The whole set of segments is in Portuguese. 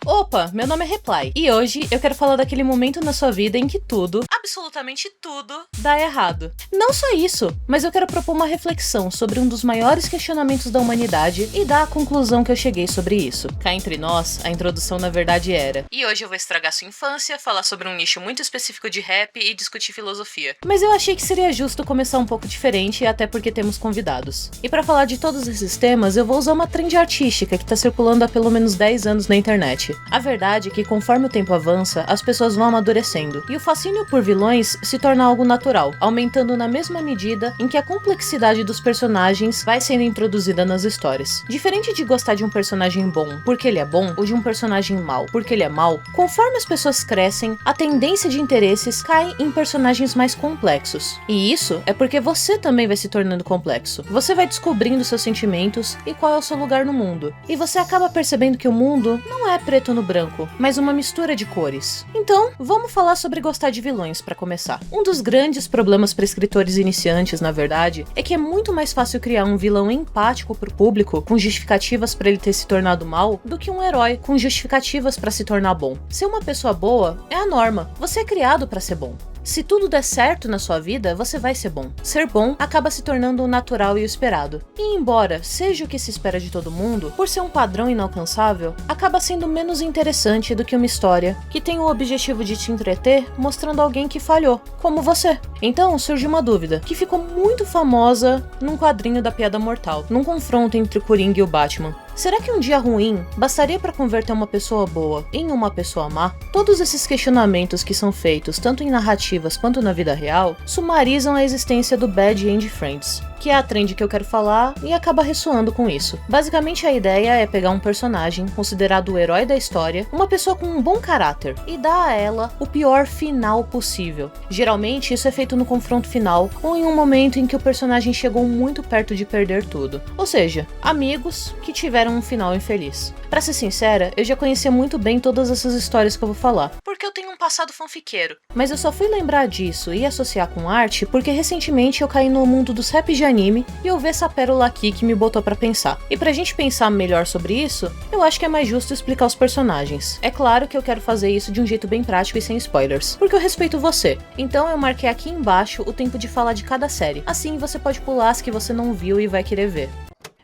Opa, meu nome é Reply, e hoje eu quero falar daquele momento na sua vida em que tudo, absolutamente tudo, dá errado. Não só isso, mas eu quero propor uma reflexão sobre um dos maiores questionamentos da humanidade e dar a conclusão que eu cheguei sobre isso. Cá entre nós, a introdução na verdade era: e hoje eu vou estragar sua infância, falar sobre um nicho muito específico de rap e discutir filosofia. Mas eu achei que seria justo começar um pouco diferente, até porque temos convidados. E pra falar de todos esses temas, eu vou usar uma trend artística que tá circulando há pelo menos 10 anos na internet. A verdade é que conforme o tempo avança, as pessoas vão amadurecendo, e o fascínio por vilões se torna algo natural, aumentando na mesma medida em que a complexidade dos personagens vai sendo introduzida nas histórias. Diferente de gostar de um personagem bom porque ele é bom, ou de um personagem mau porque ele é mau, conforme as pessoas crescem, a tendência de interesses cai em personagens mais complexos. E isso é porque você também vai se tornando complexo. Você vai descobrindo seus sentimentos e qual é o seu lugar no mundo. E você acaba percebendo que o mundo não é preto no branco, mas uma mistura de cores. Então, vamos falar sobre gostar de vilões para começar. Um dos grandes problemas para escritores iniciantes, na verdade, é que é muito mais fácil criar um vilão empático pro público, com justificativas para ele ter se tornado mal, do que um herói com justificativas para se tornar bom. Ser uma pessoa boa é a norma. Você é criado para ser bom. Se tudo der certo na sua vida, você vai ser bom. Ser bom acaba se tornando o natural e o esperado. E embora seja o que se espera de todo mundo, por ser um padrão inalcançável, acaba sendo menos interessante do que uma história que tem o objetivo de te entreter mostrando alguém que falhou, como você. Então surge uma dúvida, que ficou muito famosa num quadrinho da Piada Mortal, num confronto entre o Coringa e o Batman. Será que um dia ruim bastaria para converter uma pessoa boa em uma pessoa má? Todos esses questionamentos que são feitos tanto em narrativas quanto na vida real sumarizam a existência do Bad End Friends, que é a trend que eu quero falar e acaba ressoando com isso. Basicamente a ideia é pegar um personagem considerado o herói da história, uma pessoa com um bom caráter, e dar a ela o pior final possível. Geralmente isso é feito no confronto final ou em um momento em que o personagem chegou muito perto de perder tudo. Ou seja, amigos que tiveram um final infeliz. Pra ser sincera, eu já conhecia muito bem todas essas histórias que eu vou falar, porque eu tenho um passado fanfiqueiro. Mas eu só fui lembrar disso e associar com arte porque recentemente eu caí no mundo dos raps de anime e eu vi essa pérola aqui que me botou pra pensar. E pra gente pensar melhor sobre isso, eu acho que é mais justo explicar os personagens. É claro que eu quero fazer isso de um jeito bem prático e sem spoilers, porque eu respeito você. Então eu marquei aqui embaixo o tempo de falar de cada série. Assim você pode pular as que você não viu e vai querer ver.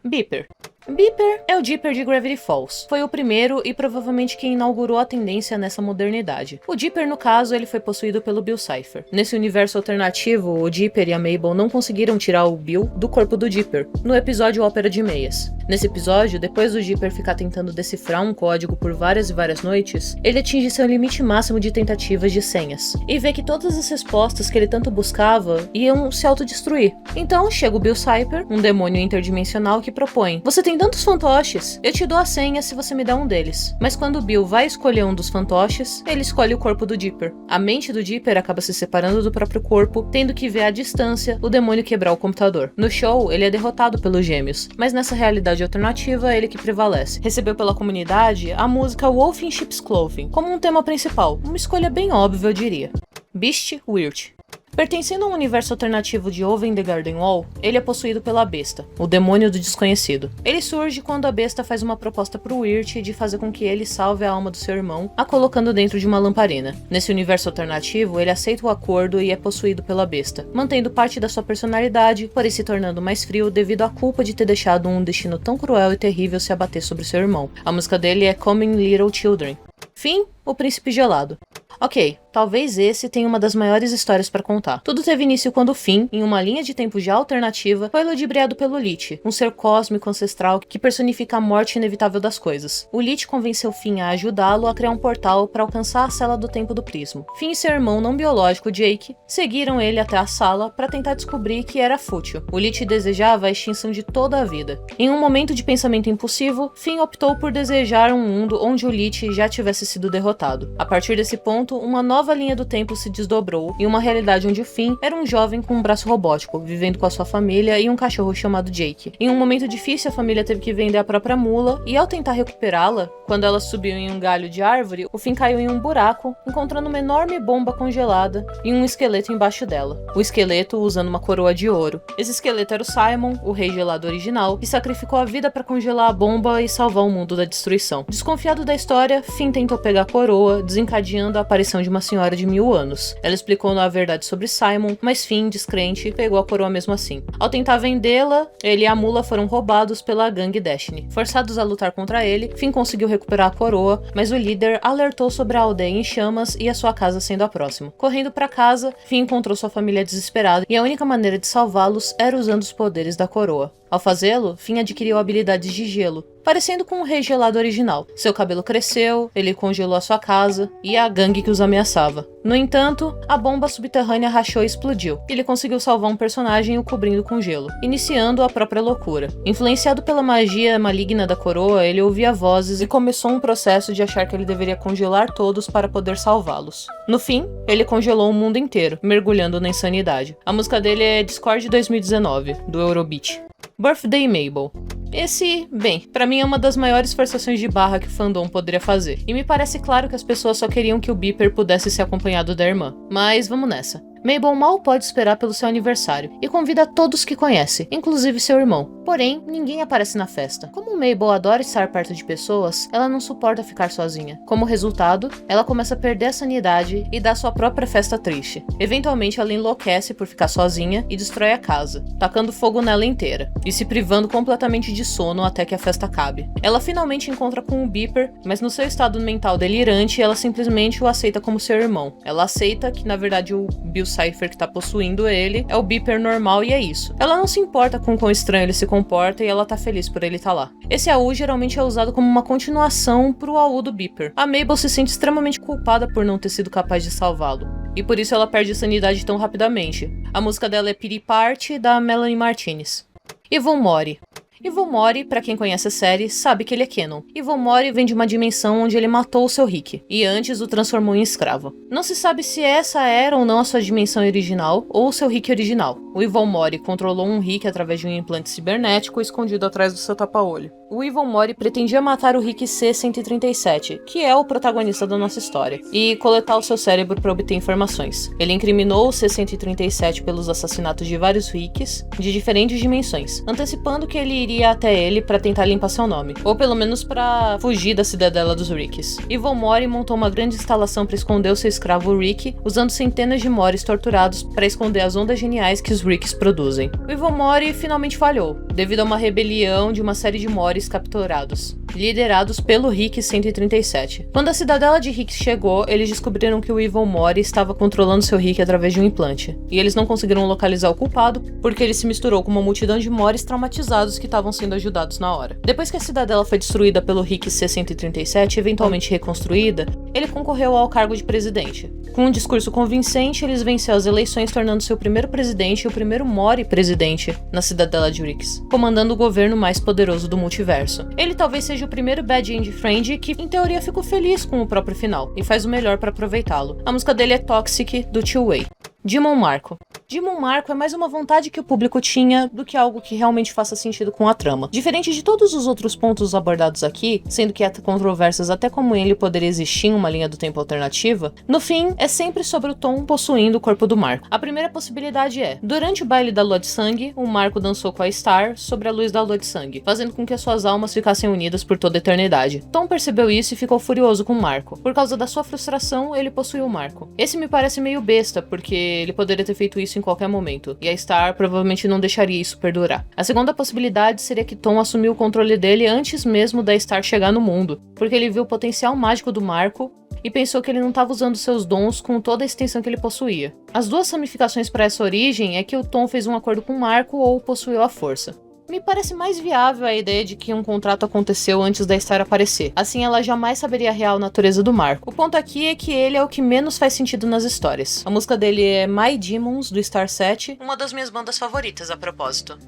Beeper. Beeper é o Dipper de Gravity Falls. Foi o primeiro e provavelmente quem inaugurou a tendência nessa modernidade. O Dipper, no caso, ele foi possuído pelo Bill Cipher. Nesse universo alternativo, o Dipper e a Mabel não conseguiram tirar o Bill do corpo do Dipper, no episódio Ópera de Meias. Nesse episódio, depois do Dipper ficar tentando decifrar um código por várias e várias noites, ele atinge seu limite máximo de tentativas de senhas, e vê que todas as respostas que ele tanto buscava iam se autodestruir. Então chega o Bill Cipher, um demônio interdimensional que propõe: você tem tantos fantoches, eu te dou a senha se você me dá um deles. Mas quando o Bill vai escolher um dos fantoches, ele escolhe o corpo do Dipper. A mente do Dipper acaba se separando do próprio corpo, tendo que ver à distância o demônio quebrar o computador. No show, ele é derrotado pelos gêmeos, mas nessa realidade alternativa, ele que prevalece. Recebeu pela comunidade a música Wolf in Sheep's Clothing como um tema principal, uma escolha bem óbvia, eu diria. Beast Weird. Pertencendo a um universo alternativo de Over the Garden Wall, ele é possuído pela Besta, o demônio do desconhecido. Ele surge quando a Besta faz uma proposta pro Weird de fazer com que ele salve a alma do seu irmão, a colocando dentro de uma lamparina. Nesse universo alternativo, ele aceita o acordo e é possuído pela Besta, mantendo parte da sua personalidade, porém se tornando mais frio devido à culpa de ter deixado um destino tão cruel e terrível se abater sobre seu irmão. A música dele é Coming Little Children. Fim, o Príncipe Gelado. Ok, talvez esse tenha uma das maiores histórias pra contar. Tudo teve início quando Finn, em uma linha de tempo já alternativa, foi ludibriado pelo Lich, um ser cósmico ancestral que personifica a morte inevitável das coisas. O Lich convenceu Finn a ajudá-lo a criar um portal para alcançar a Cela do Tempo do Prismo. Finn e seu irmão não biológico, Jake, seguiram ele até a sala para tentar descobrir que era fútil. O Lich desejava a extinção de toda a vida. Em um momento de pensamento impulsivo, Finn optou por desejar um mundo onde o Lich já tivesse sido derrotado. A partir desse ponto, uma nova nova linha do tempo se desdobrou em uma realidade onde o Finn era um jovem com um braço robótico, vivendo com a sua família e um cachorro chamado Jake. Em um momento difícil, a família teve que vender a própria mula, e ao tentar recuperá-la, quando ela subiu em um galho de árvore, o Finn caiu em um buraco, encontrando uma enorme bomba congelada e um esqueleto embaixo dela. O esqueleto usando uma coroa de ouro. Esse esqueleto era o Simon, o rei gelado original, que sacrificou a vida para congelar a bomba e salvar o mundo da destruição. Desconfiado da história, Finn tentou pegar a coroa, desencadeando a aparição de uma senhora de 1000 anos. Ela explicou a verdade sobre Simon, mas Finn, descrente, pegou a coroa mesmo assim. Ao tentar vendê-la, ele e a mula foram roubados pela gangue Destiny. Forçados a lutar contra ele, Finn conseguiu recuperar a coroa, mas o líder alertou sobre a aldeia em chamas e a sua casa sendo a próxima. Correndo para casa, Finn encontrou sua família desesperada e a única maneira de salvá-los era usando os poderes da coroa. Ao fazê-lo, Finn adquiriu habilidades de gelo, parecendo com o rei gelado original. Seu cabelo cresceu, ele congelou a sua casa e a gangue que os ameaçava. No entanto, a bomba subterrânea rachou e explodiu. Ele conseguiu salvar um personagem o cobrindo com gelo, iniciando a própria loucura. Influenciado pela magia maligna da coroa, ele ouvia vozes e começou um processo de achar que ele deveria congelar todos para poder salvá-los. No fim, ele congelou o mundo inteiro, mergulhando na insanidade. A música dele é Discord 2019, do Eurobeat. Birthday Mabel. Esse, bem, pra mim é uma das maiores forçações de barra que o fandom poderia fazer. E me parece claro que as pessoas só queriam que o Beeper pudesse ser acompanhado da irmã. Mas vamos nessa. Mabel mal pode esperar pelo seu aniversário e convida todos que conhece, inclusive seu irmão. Porém, ninguém aparece na festa. Como Mabel adora estar perto de pessoas, ela não suporta ficar sozinha. Como resultado, ela começa a perder a sanidade e dá sua própria festa triste. Eventualmente, ela enlouquece por ficar sozinha e destrói a casa, tacando fogo nela inteira e se privando completamente de sono até que a festa acabe. Ela finalmente encontra com o Beeper, mas no seu estado mental delirante, ela simplesmente o aceita como seu irmão. Ela aceita que, na verdade, o Bill Cipher que tá possuindo ele é o Beeper normal e é isso. Ela não se importa com quão estranho ele se comporta e ela tá feliz por ele tá lá. Esse AU geralmente é usado como uma continuação pro AU do Beeper. A Mabel se sente extremamente culpada por não ter sido capaz de salvá-lo, e por isso ela perde sanidade tão rapidamente. A música dela é Pity Party, da Melanie Martinez. Yvonne Mori. Yvonne Mori, pra quem conhece a série, sabe que ele é canon. Yvonne Mori vem de uma dimensão onde ele matou o seu Rick, e antes o transformou em escravo. Não se sabe se essa era ou não a sua dimensão original, ou o seu Rick original. O Yvonne Mori controlou um Rick através de um implante cibernético escondido atrás do seu tapa-olho. O Yvonne Mori pretendia matar o Rick C-137, que é o protagonista da nossa história, e coletar o seu cérebro para obter informações. Ele incriminou o C-137 pelos assassinatos de vários Ricks de diferentes dimensões, antecipando que ele iria até ele para tentar limpar seu nome, ou pelo menos para fugir da cidadela dos Ricks. Yvonne Mori montou uma grande instalação para esconder o seu escravo Rick, usando centenas de Moris torturados para esconder as ondas geniais que os Ricks produzem. O Yvonne Mori finalmente falhou, devido a uma rebelião de uma série de Moris capturados, liderados pelo Rick 137. Quando a cidadela de Rick chegou, eles descobriram que o Yvonne Mori estava controlando seu Rick através de um implante, e eles não conseguiram localizar o culpado porque ele se misturou com uma multidão de Moris traumatizados que estavam sendo ajudados na hora. Depois que a cidadela foi destruída pelo Rick C-137 e eventualmente reconstruída, ele concorreu ao cargo de presidente. Com um discurso convincente, eles venceu as eleições, tornando-se o primeiro presidente e o primeiro Mori presidente na cidadela de Ricks, comandando o governo mais poderoso do multiverso. Ele talvez seja o primeiro Bad End Friend que, em teoria, ficou feliz com o próprio final e faz o melhor para aproveitá-lo. A música dele é Toxic, do Two Way. Demon Marco. Demon Marco é mais uma vontade que o público tinha do que algo que realmente faça sentido com a trama. Diferente de todos os outros pontos abordados aqui, sendo que há controvérsias até como ele poderia existir em uma linha do tempo alternativa, no fim, é sempre sobre o Tom possuindo o corpo do Marco. A primeira possibilidade é, durante o baile da Lua de Sangue, o Marco dançou com a Star sobre a luz da Lua de Sangue, fazendo com que as suas almas ficassem unidas por toda a eternidade. Tom percebeu isso e ficou furioso com o Marco. Por causa da sua frustração, ele possuiu o Marco. Esse me parece meio besta, porque ele poderia ter feito isso em qualquer momento, e a Star provavelmente não deixaria isso perdurar. A segunda possibilidade seria que Tom assumiu o controle dele antes mesmo da Star chegar no mundo, porque ele viu o potencial mágico do Marco e pensou que ele não estava usando seus dons com toda a extensão que ele possuía. As duas ramificações para essa origem é que o Tom fez um acordo com o Marco ou possuiu a força. Me parece mais viável a ideia de que um contrato aconteceu antes da Star aparecer. Assim ela jamais saberia a real natureza do Marco. O ponto aqui é que ele é o que menos faz sentido nas histórias. A música dele é My Demons, do Star 7, uma das minhas bandas favoritas a propósito.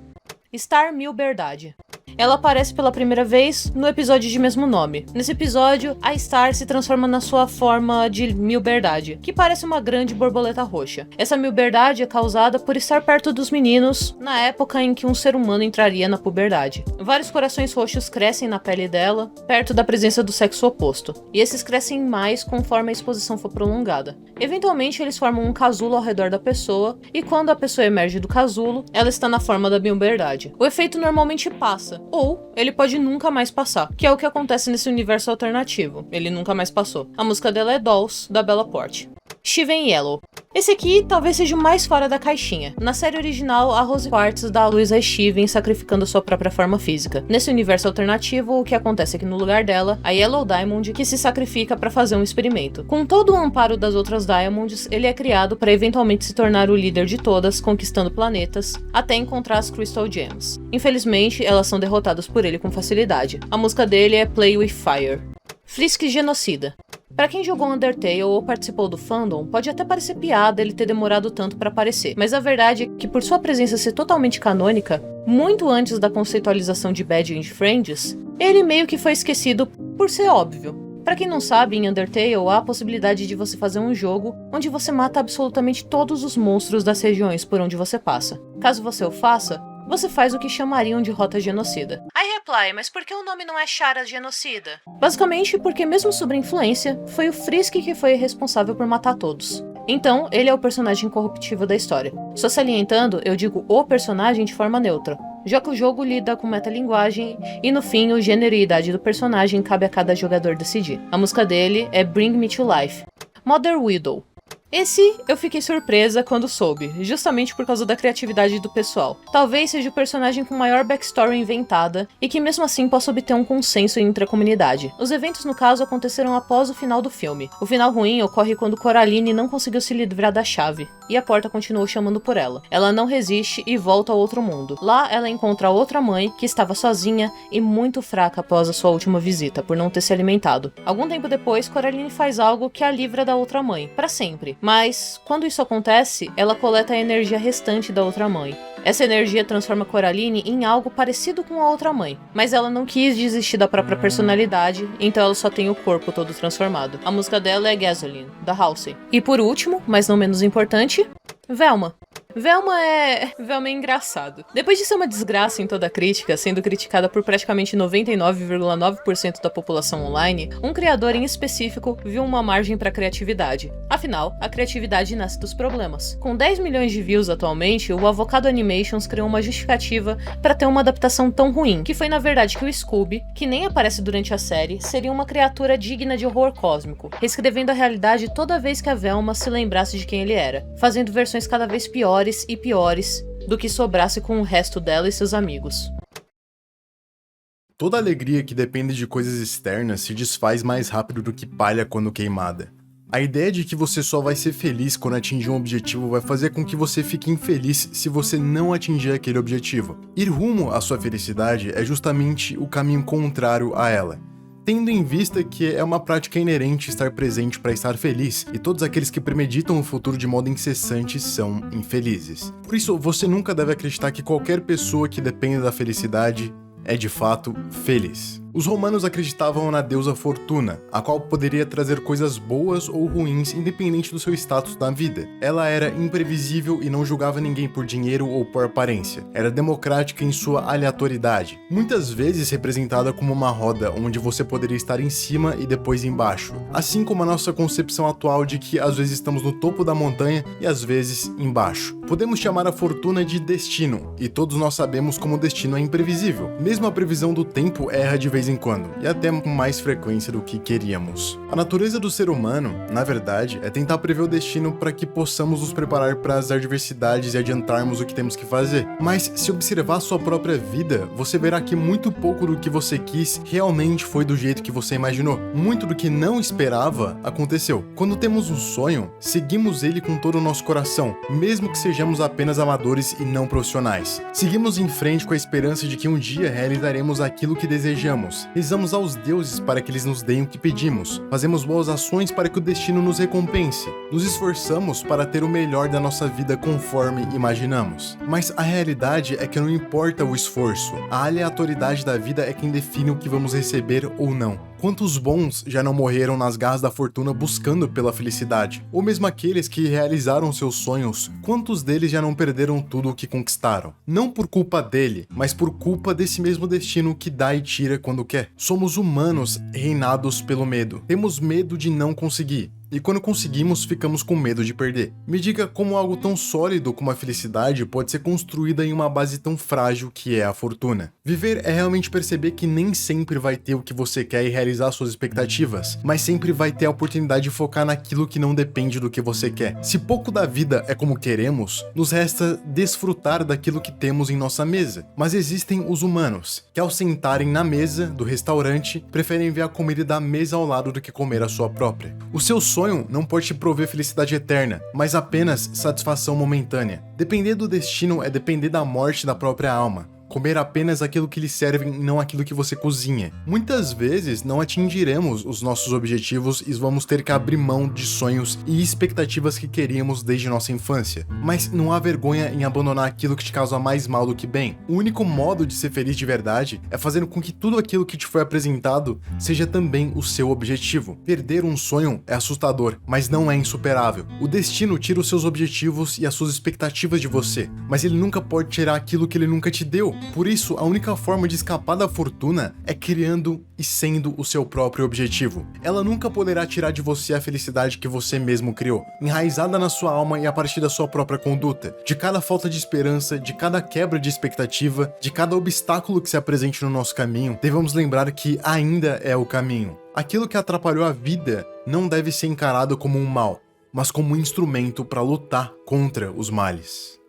Star Milberdade. Ela aparece pela primeira vez no episódio de mesmo nome. Nesse episódio, a Star se transforma na sua forma de Milberdade, que parece uma grande borboleta roxa. Essa Milberdade é causada por estar perto dos meninos na época em que um ser humano entraria na puberdade. Vários corações roxos crescem na pele dela, perto da presença do sexo oposto, e esses crescem mais conforme a exposição for prolongada. Eventualmente, eles formam um casulo ao redor da pessoa, e quando a pessoa emerge do casulo, ela está na forma da Milberdade. O efeito normalmente passa, ou ele pode nunca mais passar, que é o que acontece nesse universo alternativo. Ele nunca mais passou. A música dela é Dolls, da Bella Porte. Steven Yellow. Esse aqui talvez seja o mais fora da caixinha. Na série original, a Rose Quartz dá a luz a Steven sacrificando sua própria forma física. Nesse universo alternativo, o que acontece é que no lugar dela, a Yellow Diamond que se sacrifica para fazer um experimento. Com todo o amparo das outras Diamonds, ele é criado para eventualmente se tornar o líder de todas, conquistando planetas, até encontrar as Crystal Gems. Infelizmente, elas são derrotadas por ele com facilidade. A música dele é Play With Fire. Frisk Genocida. Pra quem jogou Undertale ou participou do fandom, pode até parecer piada ele ter demorado tanto pra aparecer, mas a verdade é que por sua presença ser totalmente canônica, muito antes da conceitualização de Bad and Friends, ele meio que foi esquecido por ser óbvio. Pra quem não sabe, em Undertale há a possibilidade de você fazer um jogo onde você mata absolutamente todos os monstros das regiões por onde você passa. Caso você o faça, você faz o que chamariam de rota genocida. I reply, mas por que o nome não é Chara Genocida? Basicamente porque, mesmo sob influência, foi o Frisk que foi responsável por matar todos. Então, ele é o personagem incorruptível da história. Só salientando, eu digo o personagem de forma neutra, já que o jogo lida com metalinguagem e no fim o gênero e idade do personagem cabe a cada jogador decidir. A música dele é Bring Me to Life. Mother Widow. Esse eu fiquei surpresa quando soube, justamente por causa da criatividade do pessoal. Talvez seja o personagem com maior backstory inventada e que mesmo assim possa obter um consenso entre a comunidade. Os eventos no caso aconteceram após o final do filme. O final ruim ocorre quando Coraline não conseguiu se livrar da chave e a porta continuou chamando por ela. Ela não resiste e volta ao outro mundo. Lá ela encontra a outra mãe que estava sozinha e muito fraca após a sua última visita por não ter se alimentado. Algum tempo depois, Coraline faz algo que a livra da outra mãe, para sempre. Mas, quando isso acontece, ela coleta a energia restante da outra mãe. Essa energia transforma Coraline em algo parecido com a outra mãe, mas ela não quis desistir da própria personalidade, então ela só tem o corpo todo transformado. A música dela é Gasoline, da Halsey. E por último, mas não menos importante, Velma. Velma é engraçado. Depois de ser uma desgraça em toda a crítica, sendo criticada por praticamente 99,9% da população online, um criador em específico viu uma margem para criatividade. Afinal, a criatividade nasce dos problemas. Com 10 milhões de views atualmente, o Avocado Animations criou uma justificativa para ter uma adaptação tão ruim, que foi na verdade que o Scooby, que nem aparece durante a série, seria uma criatura digna de horror cósmico, reescrevendo a realidade toda vez que a Velma se lembrasse de quem ele era, fazendo versões cada vez piores e piores do que sobrasse com o resto dela e seus amigos. Toda alegria que depende de coisas externas se desfaz mais rápido do que palha quando queimada. A ideia de que você só vai ser feliz quando atingir um objetivo vai fazer com que você fique infeliz se você não atingir aquele objetivo. Ir rumo à sua felicidade é justamente o caminho contrário a ela. Tendo em vista que é uma prática inerente estar presente para estar feliz, e todos aqueles que premeditam o futuro de modo incessante são infelizes. Por isso, você nunca deve acreditar que qualquer pessoa que dependa da felicidade é de fato feliz. Os romanos acreditavam na deusa Fortuna, a qual poderia trazer coisas boas ou ruins independente do seu status na vida. Ela era imprevisível e não julgava ninguém por dinheiro ou por aparência. Era democrática em sua aleatoriedade, muitas vezes representada como uma roda onde você poderia estar em cima e depois embaixo, assim como a nossa concepção atual de que às vezes estamos no topo da montanha e às vezes embaixo. Podemos chamar a fortuna de destino, e todos nós sabemos como o destino é imprevisível. Mesmo a previsão do tempo erra de vez em quando, e até com mais frequência do que queríamos. A natureza do ser humano, na verdade, é tentar prever o destino para que possamos nos preparar para as adversidades e adiantarmos o que temos que fazer. Mas se observar sua própria vida, você verá que muito pouco do que você quis realmente foi do jeito que você imaginou. Muito do que não esperava aconteceu. Quando temos um sonho, seguimos ele com todo o nosso coração, mesmo que sejamos apenas amadores e não profissionais. Seguimos em frente com a esperança de que um dia realizaremos aquilo que desejamos. oramos, rezamos aos deuses para que eles nos deem o que pedimos, fazemos boas ações para que o destino nos recompense, nos esforçamos para ter o melhor da nossa vida conforme imaginamos. Mas a realidade é que não importa o esforço, a aleatoriedade da vida é quem define o que vamos receber ou não. Quantos bons já não morreram nas garras da fortuna buscando pela felicidade? Ou mesmo aqueles que realizaram seus sonhos, quantos deles já não perderam tudo o que conquistaram? Não por culpa dele, mas por culpa desse mesmo destino que dá e tira quando quer. Somos humanos reinados pelo medo. Temos medo de não conseguir. E quando conseguimos, ficamos com medo de perder. Me diga como algo tão sólido como a felicidade pode ser construída em uma base tão frágil que é a fortuna. Viver é realmente perceber que nem sempre vai ter o que você quer e realizar suas expectativas, mas sempre vai ter a oportunidade de focar naquilo que não depende do que você quer. Se pouco da vida é como queremos, nos resta desfrutar daquilo que temos em nossa mesa. Mas existem os humanos, que ao sentarem na mesa do restaurante, preferem ver a comida da mesa ao lado do que comer a sua própria. O seu sonho não pode te prover felicidade eterna, mas apenas satisfação momentânea. Depender do destino é depender da morte da própria alma. Comer apenas aquilo que lhe serve e não aquilo que você cozinha. Muitas vezes não atingiremos os nossos objetivos e vamos ter que abrir mão de sonhos e expectativas que queríamos desde nossa infância. Mas não há vergonha em abandonar aquilo que te causa mais mal do que bem. O único modo de ser feliz de verdade é fazendo com que tudo aquilo que te foi apresentado seja também o seu objetivo. Perder um sonho é assustador, mas não é insuperável. O destino tira os seus objetivos e as suas expectativas de você, mas ele nunca pode tirar aquilo que ele nunca te deu. Por isso, a única forma de escapar da fortuna é criando e sendo o seu próprio objetivo. Ela nunca poderá tirar de você a felicidade que você mesmo criou, enraizada na sua alma e a partir da sua própria conduta. De cada falta de esperança, de cada quebra de expectativa, de cada obstáculo que se apresente no nosso caminho, devemos lembrar que ainda é o caminho. Aquilo que atrapalhou a vida não deve ser encarado como um mal, mas como um instrumento para lutar contra os males.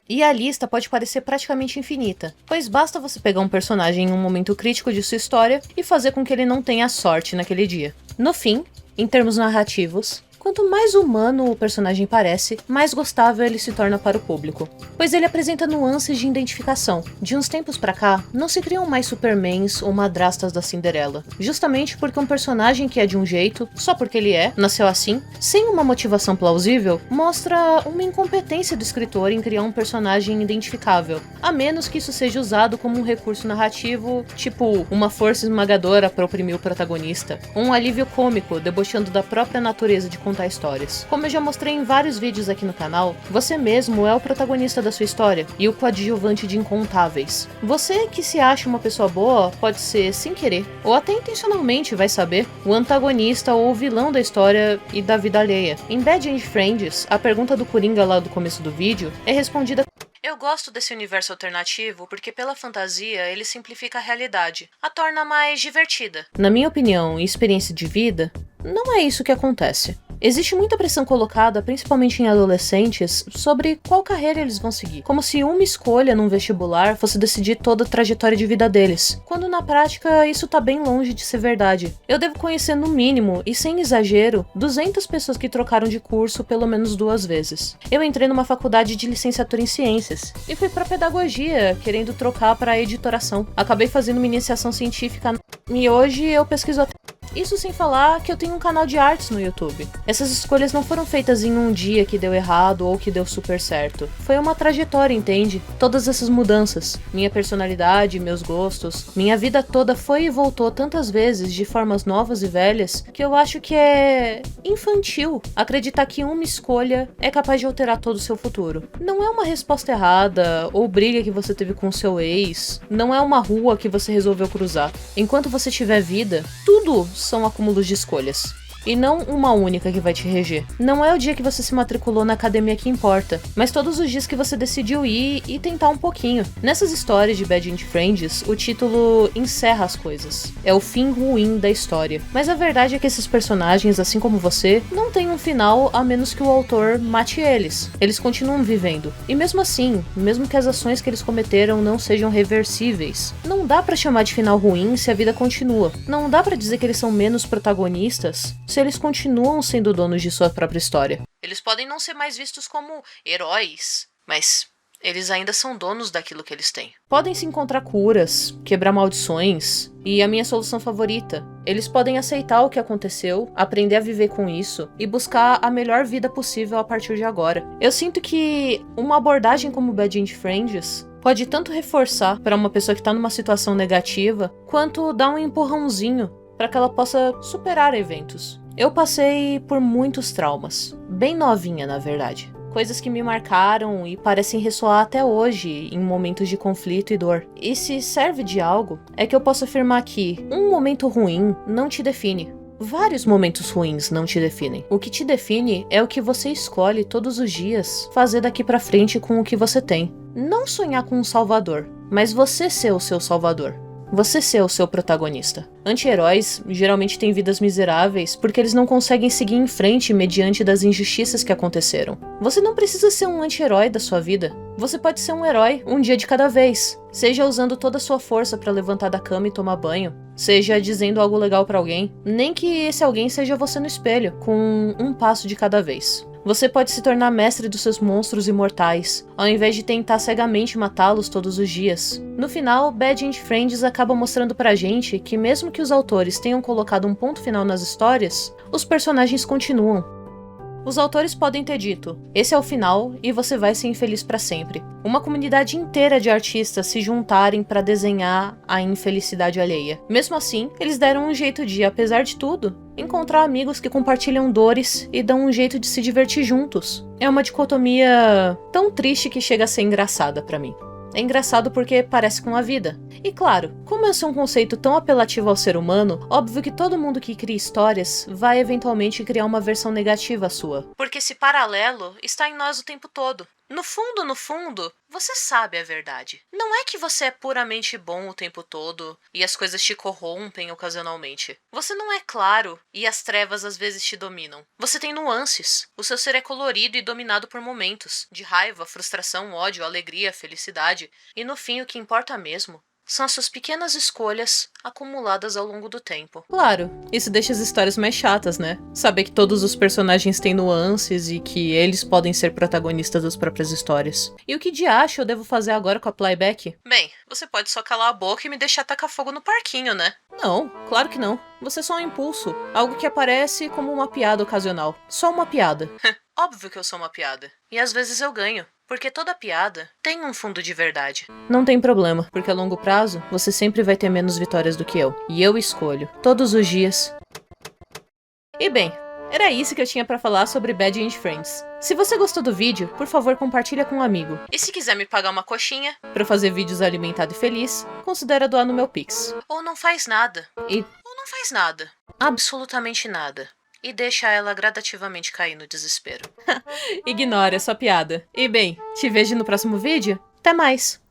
E a lista pode parecer praticamente infinita, pois basta você pegar um personagem em um momento crítico de sua história e fazer com que ele não tenha sorte naquele dia. No fim, em termos narrativos, quanto mais humano o personagem parece, mais gostável ele se torna para o público, pois ele apresenta nuances de identificação. De uns tempos pra cá, não se criam mais Supermans ou madrastas da Cinderela, justamente porque um personagem que é de um jeito, só porque ele nasceu assim, sem uma motivação plausível, mostra uma incompetência do escritor em criar um personagem identificável, a menos que isso seja usado como um recurso narrativo, tipo uma força esmagadora para oprimir o protagonista, ou um alívio cômico debochando da própria natureza de contar histórias. Como eu já mostrei em vários vídeos aqui no canal, você mesmo é o protagonista da sua história e o coadjuvante de incontáveis. Você que se acha uma pessoa boa pode ser sem querer, ou até intencionalmente, vai saber, o antagonista ou o vilão da história e da vida alheia. Em Bad End Friends, a pergunta do Coringa lá do começo do vídeo é respondida: eu gosto desse universo alternativo porque pela fantasia ele simplifica a realidade, a torna mais divertida. Na minha opinião e experiência de vida, não é isso que acontece. Existe muita pressão colocada, principalmente em adolescentes, sobre qual carreira eles vão seguir, como se uma escolha num vestibular fosse decidir toda a trajetória de vida deles, quando na prática isso tá bem longe de ser verdade. Eu devo conhecer no mínimo, e sem exagero, 200 pessoas que trocaram de curso pelo menos 2 vezes. Eu entrei numa faculdade de licenciatura em ciências, e fui pra pedagogia, querendo trocar pra editoração. Acabei fazendo uma iniciação científica, e hoje eu pesquiso até... Isso sem falar que eu tenho um canal de artes no YouTube. Essas escolhas não foram feitas em um dia que deu errado ou que deu super certo. Foi uma trajetória, entende? Todas essas mudanças, minha personalidade, meus gostos, minha vida toda foi e voltou tantas vezes de formas novas e velhas que eu acho que é infantil acreditar que uma escolha é capaz de alterar todo o seu futuro. Não é uma resposta errada ou briga que você teve com seu ex, não é uma rua que você resolveu cruzar. Enquanto você tiver vida, tudo são acúmulos de escolhas. E não uma única que vai te reger. Não é o dia que você se matriculou na academia que importa, mas todos os dias que você decidiu ir e tentar um pouquinho. Nessas histórias de Bad End Friends, o título encerra as coisas. É o fim ruim da história. Mas a verdade é que esses personagens, assim como você, não têm um final a menos que o autor mate eles. Eles continuam vivendo. E mesmo assim, mesmo que as ações que eles cometeram não sejam reversíveis, não dá pra chamar de final ruim se a vida continua. Não dá pra dizer que eles são menos protagonistas se eles continuam sendo donos de sua própria história. Eles podem não ser mais vistos como heróis, mas Eles ainda são donos daquilo que eles têm. Podem se encontrar curas, quebrar maldições, e a minha solução favorita. Eles podem aceitar o que aconteceu, aprender a viver com isso e buscar a melhor vida possível a partir de agora. Eu sinto que uma abordagem como Bad End Friends pode tanto reforçar para uma pessoa que tá numa situação negativa, quanto dar um empurrãozinho para que ela possa superar eventos. Eu passei por muitos traumas, bem novinha na verdade. Coisas que me marcaram e parecem ressoar até hoje em momentos de conflito e dor. E se serve de algo, é que eu posso afirmar que um momento ruim não te define. Vários momentos ruins não te definem. O que te define é o que você escolhe todos os dias fazer daqui pra frente com o que você tem. Não sonhar com um salvador, mas você ser o seu salvador. Você ser o seu protagonista. Anti-heróis geralmente têm vidas miseráveis porque eles não conseguem seguir em frente mediante das injustiças que aconteceram. Você não precisa ser um anti-herói da sua vida. Você pode ser um herói um dia de cada vez. Seja usando toda a sua força pra levantar da cama e tomar banho. Seja dizendo algo legal pra alguém. Nem que esse alguém seja você no espelho, com um passo de cada vez. Você pode se tornar mestre dos seus monstros imortais, ao invés de tentar cegamente matá-los todos os dias. No final, Bad End Friends acaba mostrando pra gente que mesmo que os autores tenham colocado um ponto final nas histórias, os personagens continuam. Os autores podem ter dito, esse é o final e você vai ser infeliz pra sempre. Uma comunidade inteira de artistas se juntarem pra desenhar a infelicidade alheia. Mesmo assim, eles deram um jeito de, apesar de tudo, encontrar amigos que compartilham dores e dão um jeito de se divertir juntos. É uma dicotomia tão triste que chega a ser engraçada pra mim. É engraçado porque parece com a vida. E claro, como esse é um conceito tão apelativo ao ser humano, óbvio que todo mundo que cria histórias vai eventualmente criar uma versão negativa sua. Porque esse paralelo está em nós o tempo todo. No fundo, você sabe a verdade. Não é que você é puramente bom o tempo todo e as coisas te corrompem ocasionalmente. Você não é claro e as trevas às vezes te dominam. Você tem nuances. O seu ser é colorido e dominado por momentos de raiva, frustração, ódio, alegria, felicidade. E no fim, o que importa mesmo são as suas pequenas escolhas acumuladas ao longo do tempo. Claro, isso deixa as histórias mais chatas, né? Saber que todos os personagens têm nuances e que eles podem ser protagonistas das próprias histórias. E o que de acho eu devo fazer agora com a playback? Bem, você pode só calar a boca e me deixar tacar fogo no parquinho, né? Não, claro que não. Você é só um impulso. Algo que aparece como uma piada ocasional. Só uma piada. Óbvio que eu sou uma piada. E às vezes eu ganho. Porque toda piada tem um fundo de verdade. Não tem problema, porque a longo prazo, você sempre vai ter menos vitórias do que eu. E eu escolho, todos os dias. E bem, era isso que eu tinha pra falar sobre Bad End Friends. Se você gostou do vídeo, por favor compartilha com um amigo. E se quiser me pagar uma coxinha pra eu fazer vídeos alimentado e feliz, considera doar no meu Pix. Ou não faz nada. Ou não faz nada. Absolutamente nada. E deixa ela gradativamente cair no desespero. Ignora essa piada. E bem, te vejo no próximo vídeo. Até mais!